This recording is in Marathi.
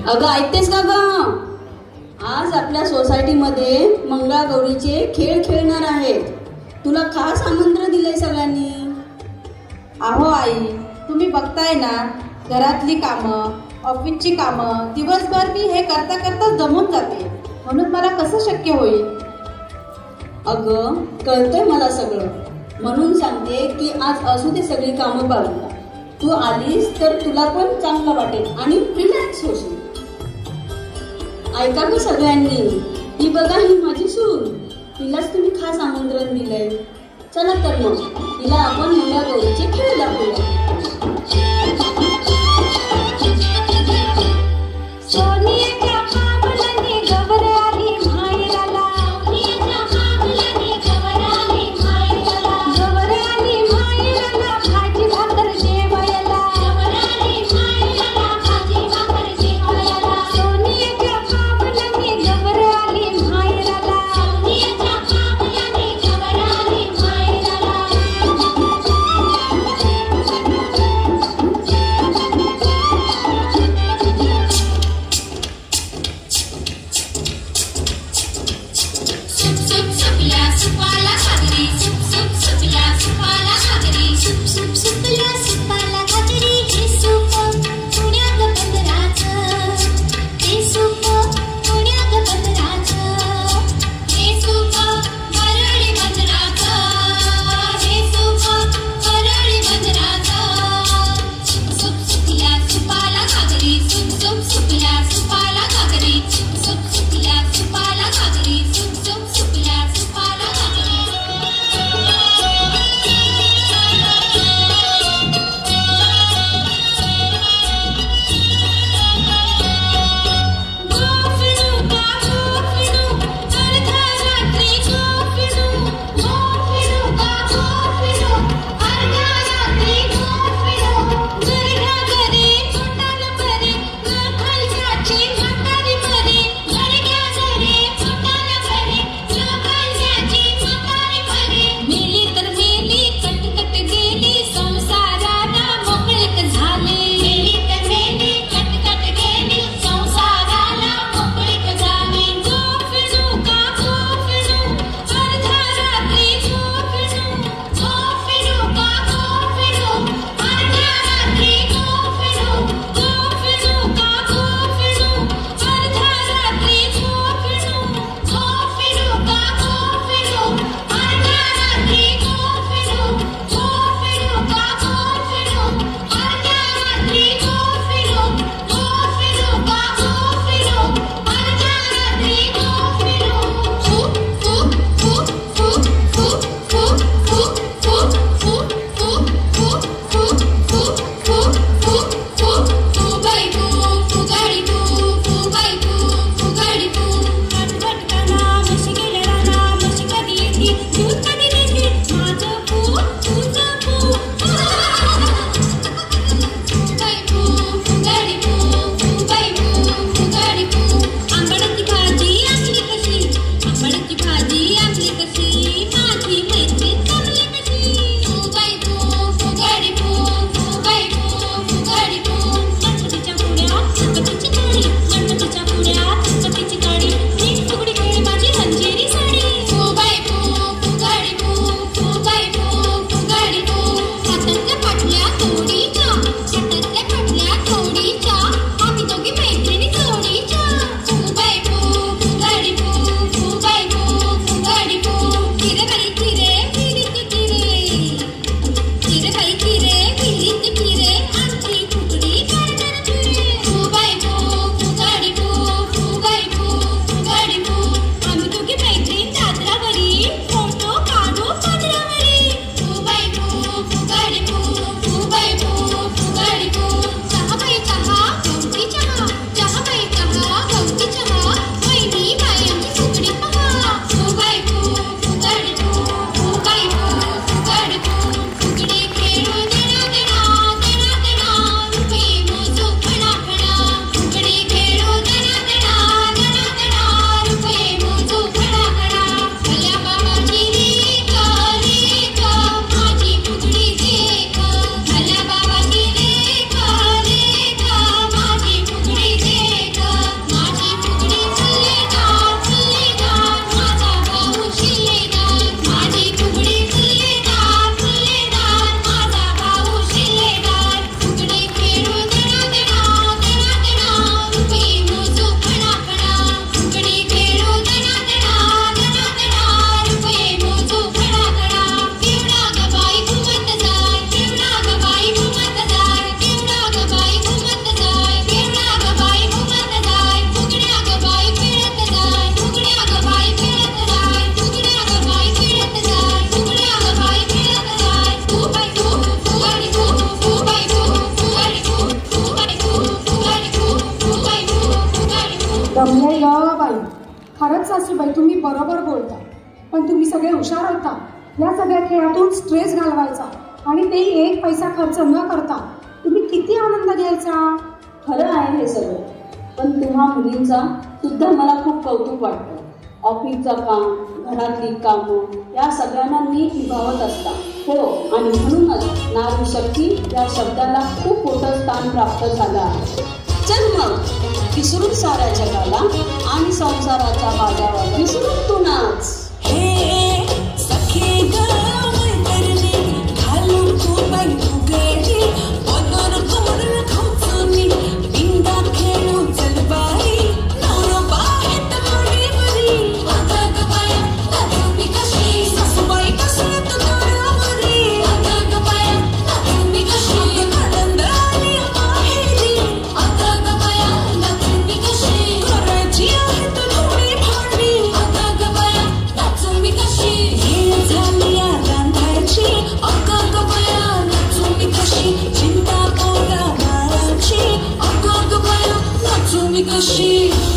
अगं ऐकतेस का ग? आज आपल्या सोसायटीमध्ये मंगळागौरीचे खेळ खेळणार आहेत. तुला खास आमंत्रण दिलंय सगळ्यांनी. अहो आई, तुम्ही बघताय ना, घरातली कामं, ऑफिसची कामं, दिवसभर मी हे करता करता दमून जाते. म्हणून मला कसं शक्य होईल? अगं कळतंय मला सगळं, म्हणून सांगते की आज असू दे सगळी कामं बाजूला. तू आलीस तर तुला पण चांगलं वाटेल आणि रिलॅक्स होशील. ऐका ग सगळ्यांनी, ही बघा ही माझी सून, तिलाच तुम्ही खास आमंत्रण दिलंय. चला तर मग तिला आपण मंगळागौरीचे खेळ दाखवूया. दमले ग बाई. खरंच सासूबाई तुम्ही बरोबर बोलता, पण तुम्ही सगळे हुशार होता. या सगळ्या खेळातून स्ट्रेस घालवायचा आणि तेही एक पैसा खर्च न करता तुम्ही किती आनंद घ्यायचा. खरं आहे हे सगळं, पण तुम्हा मुलींचा सुद्धा मला खूप कौतुक वाटतं. ऑफिसचं काम, घरातली कामं या सगळ्यांना नीट निभावत असता. हो, आणि म्हणूनच नारी शक्ती या शब्दाला खूप मोठं स्थान प्राप्त झालं आहे. चल मग विसरून साऱ्या जगाला आणि संसाराच्या बाजारावर विसरून तू नाच. She